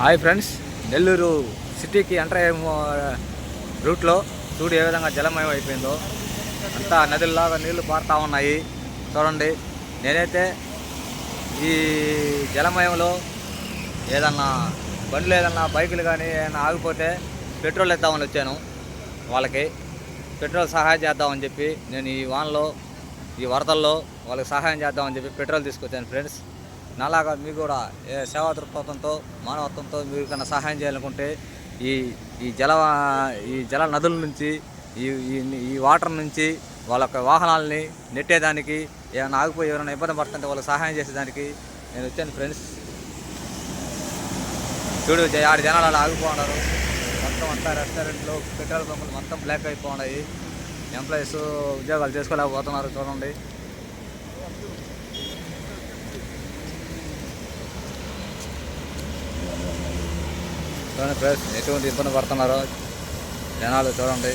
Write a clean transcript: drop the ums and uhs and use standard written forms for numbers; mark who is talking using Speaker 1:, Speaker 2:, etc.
Speaker 1: Hi friends, Nellore సిటీకి enter అయ్యే రూట్లో చూడు ఏ విధంగా జలమయం అయిపోయిందో. అంతా నదుల్లాగా నీళ్లు పారుతూ ఉన్నాయి. చూడండి, నేనైతే ఈ జలమయంలో ఏదన్నా బండ్లు ఏదన్నా బైకులు కానీ ఏదైనా ఆగిపోతే పెట్రోల్ ఇద్దామని వచ్చాను. వాళ్ళకి పెట్రోల్ సహాయం చేద్దామని చెప్పి నేను ఈ వానలో ఈ వరదల్లో వాళ్ళకి సహాయం చేద్దామని చెప్పి పెట్రోల్ తీసుకొచ్చాను ఫ్రెండ్స్. నాలాగా మీకు కూడా సేవా దృక్పథంతో మానవత్వంతో మీరు కన్నా సహాయం చేయాలనుకుంటే ఈ ఈ జల ఈ జల నదుల నుంచి ఈ వాటర్ నుంచి వాళ్ళ యొక్క వాహనాలని నెట్టేదానికి ఏమైనా ఆగిపోయి ఎవరైనా ఇబ్బంది పడుతుంటే వాళ్ళకి సహాయం చేసేదానికి నేను వచ్చాను ఫ్రెండ్స్. చూడు, 6 జనాలు అలా ఆగిపోతున్నారు. మొత్తం అంతా రెస్టారెంట్లు, పెట్రోల్ పంపులు మొత్తం బ్లాక్ అయిపోయి ఎంప్లాయీస్ ఉద్యోగాలు చేసుకోలేకపోతున్నారు. చూడండి, ఫ్రెండ్స్ ఎటువంటి ఇబ్బంది పడుతున్నారో జనాలు చూడండి.